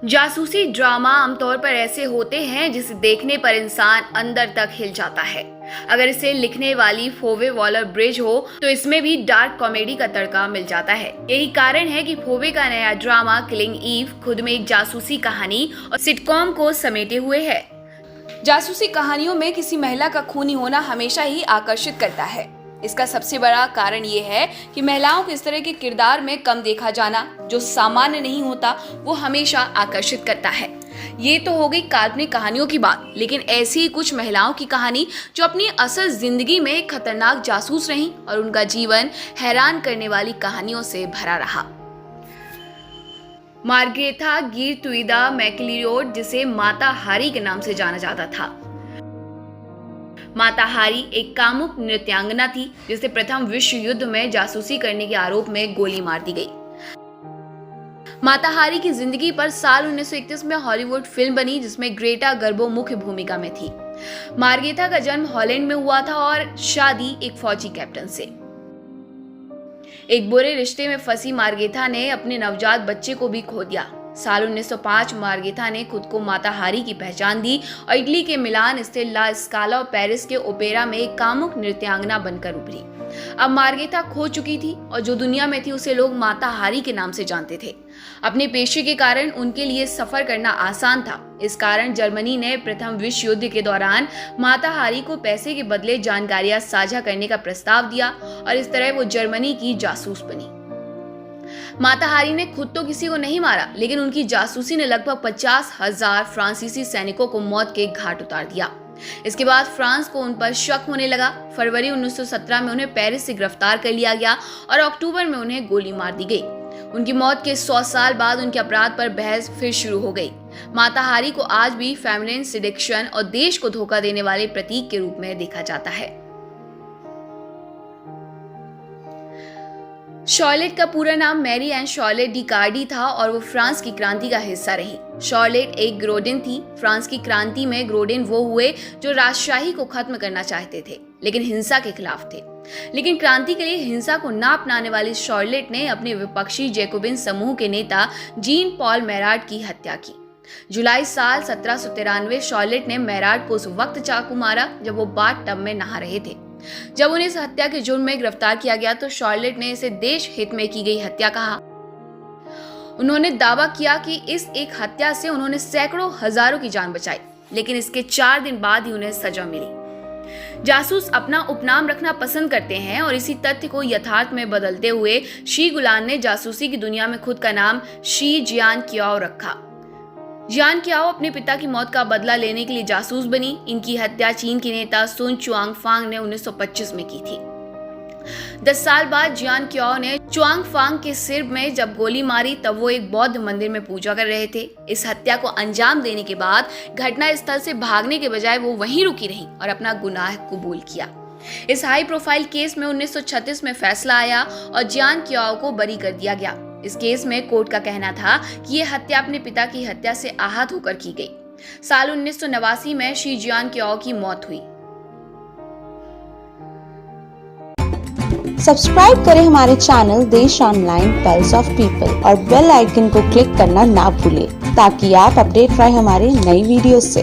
जासूसी ड्रामा आमतौर पर ऐसे होते हैं जिसे देखने पर इंसान अंदर तक हिल जाता है। अगर इसे लिखने वाली फोवे वॉलर ब्रिज हो तो इसमें भी डार्क कॉमेडी का तड़का मिल जाता है। यही कारण है कि फोवे का नया ड्रामा किलिंग ईव खुद में एक जासूसी कहानी और सिटकॉम को समेटे हुए है। जासूसी कहानियों में किसी महिला का खूनी होना हमेशा ही आकर्षित करता है। इसका सबसे बड़ा कारण ये है कि महिलाओं को इस तरह के किरदार में कम देखा जाना, जो सामान्य नहीं होता, वो हमेशा आकर्षित करता है। ये तो हो गई काल्पनिक कहानियों की बात, लेकिन ऐसी ही कुछ महिलाओं की कहानी जो अपनी असल जिंदगी में एक खतरनाक जासूस रहीं और उनका जीवन हैरान करने वाली कहानियों से भरा रहा। मार्ग्रेथा गिरतुइदा मैक्लियोड, जिसे माता हारी के नाम से जाना जाता था। माता हारी एक कामुक नृत्यांगना थी जिसे प्रथम विश्व युद्ध में जासूसी करने के आरोप में गोली मार दी गई। माता हारी की जिंदगी पर साल 1931 में हॉलीवुड फिल्म बनी जिसमें ग्रेटा गर्बो मुख्य भूमिका में थी। मार्ग्रेथा का जन्म हॉलैंड में हुआ था और शादी एक फौजी कैप्टन से। एक बुरे रिश्ते में फंसी मार्ग्रेथा ने अपने नवजात बच्चे को भी खो दिया। साल 1905 मार्ग्रेथा ने खुद को माता हारी की पहचान दी और इटली के मिलान स्थित ला स्काला और पेरिस के ओपेरा में एक कामुक नृत्यांगना बनकर उभरी। अब मार्ग्रेथा खो चुकी थी और जो दुनिया में थी उसे लोग माता हारी के नाम से जानते थे। अपने पेशे के कारण उनके लिए सफर करना आसान था। इस कारण जर्मनी ने प्रथम विश्व युद्ध के दौरान माता हारी को पैसे के बदले जानकारियां साझा करने का प्रस्ताव दिया और इस तरह वो जर्मनी की जासूस बनी। माता हारी ने खुद तो किसी को नहीं मारा, लेकिन उनकी जासूसी ने लगभग 50,000 फ्रांसीसी सैनिकों को मौत के घाट उतार दिया। इसके बाद फ्रांस को उन पर शक होने लगा। फरवरी 1917 में उन्हें पेरिस से गिरफ्तार कर लिया गया और अक्टूबर में उन्हें गोली मार दी गई। उनकी मौत के 100 साल बाद उनके अपराध पर बहस फिर शुरू हो गई। माता हारी को आज भी फेमिनिन सिडेक्शन और देश को धोखा देने वाले प्रतीक के रूप में देखा जाता है। शॉर्लेट का पूरा नाम Marie Anne Charlotte de Corday था और वो फ्रांस की क्रांति का हिस्सा रही। शॉर्लेट एक ग्रोडेन थी। फ्रांस की क्रांति में ग्रोडेन वो हुए जो राजशाही को खत्म करना चाहते थे, लेकिन हिंसा के खिलाफ थे। लेकिन क्रांति के लिए हिंसा को ना अपनाने वाली शॉर्लेट ने अपने विपक्षी जैकोबिन समूह के नेता जीन पॉल मेराट की हत्या की। जुलाई साल 1793 शॉर्लेट ने मेराट को उस वक्त चाकू मारा जब वो बाथ टब में नहा रहे थे। जब उन्हें इस हत्या के जुर्म में गिरफ्तार किया गया तो शॉर्लेट ने इसे देश हित में की गई हत्या कहा। उन्होंने दावा किया कि इस एक हत्या से उन्होंने सैकड़ों हजारों की जान बचाई, लेकिन इसके 4 दिन बाद ही उन्हें सजा मिली। जासूस अपना उपनाम रखना पसंद करते हैं और इसी तथ्य को यथार्थ में बदलते हुए शी गुलान ने जासूसी की दुनिया में खुद का नाम शी जियान क्याओ रखा। जियान क्याओ अपने पिता की मौत का बदला लेने के लिए जासूस बनी। इनकी हत्या चीन के नेता सुन चुआंगफांग ने 1925 में की थी। 10 साल बाद जियान क्याओ ने चुआंगफांग के सिर में जब गोली मारी तब वो एक बौद्ध मंदिर में पूजा कर रहे थे। इस हत्या को अंजाम देने के बाद घटना स्थल से भागने के बजाय वो वहीं रुकी रहीं और अपना गुनाह कबूल किया। इस हाई प्रोफाइल केस में 1936 में फैसला आया और जियान क्याओ को बरी कर दिया गया। इस केस में कोर्ट का कहना था कि यह हत्या अपने पिता की हत्या से आहत होकर की गई। साल 1989 में शी जियान क्याओ की मौत हुई। सब्सक्राइब करें हमारे चैनल देश ऑनलाइन पल्स ऑफ पीपल और बेल आइकन को क्लिक करना ना भूलें ताकि आप अपडेट रहे हमारे नई वीडियो से।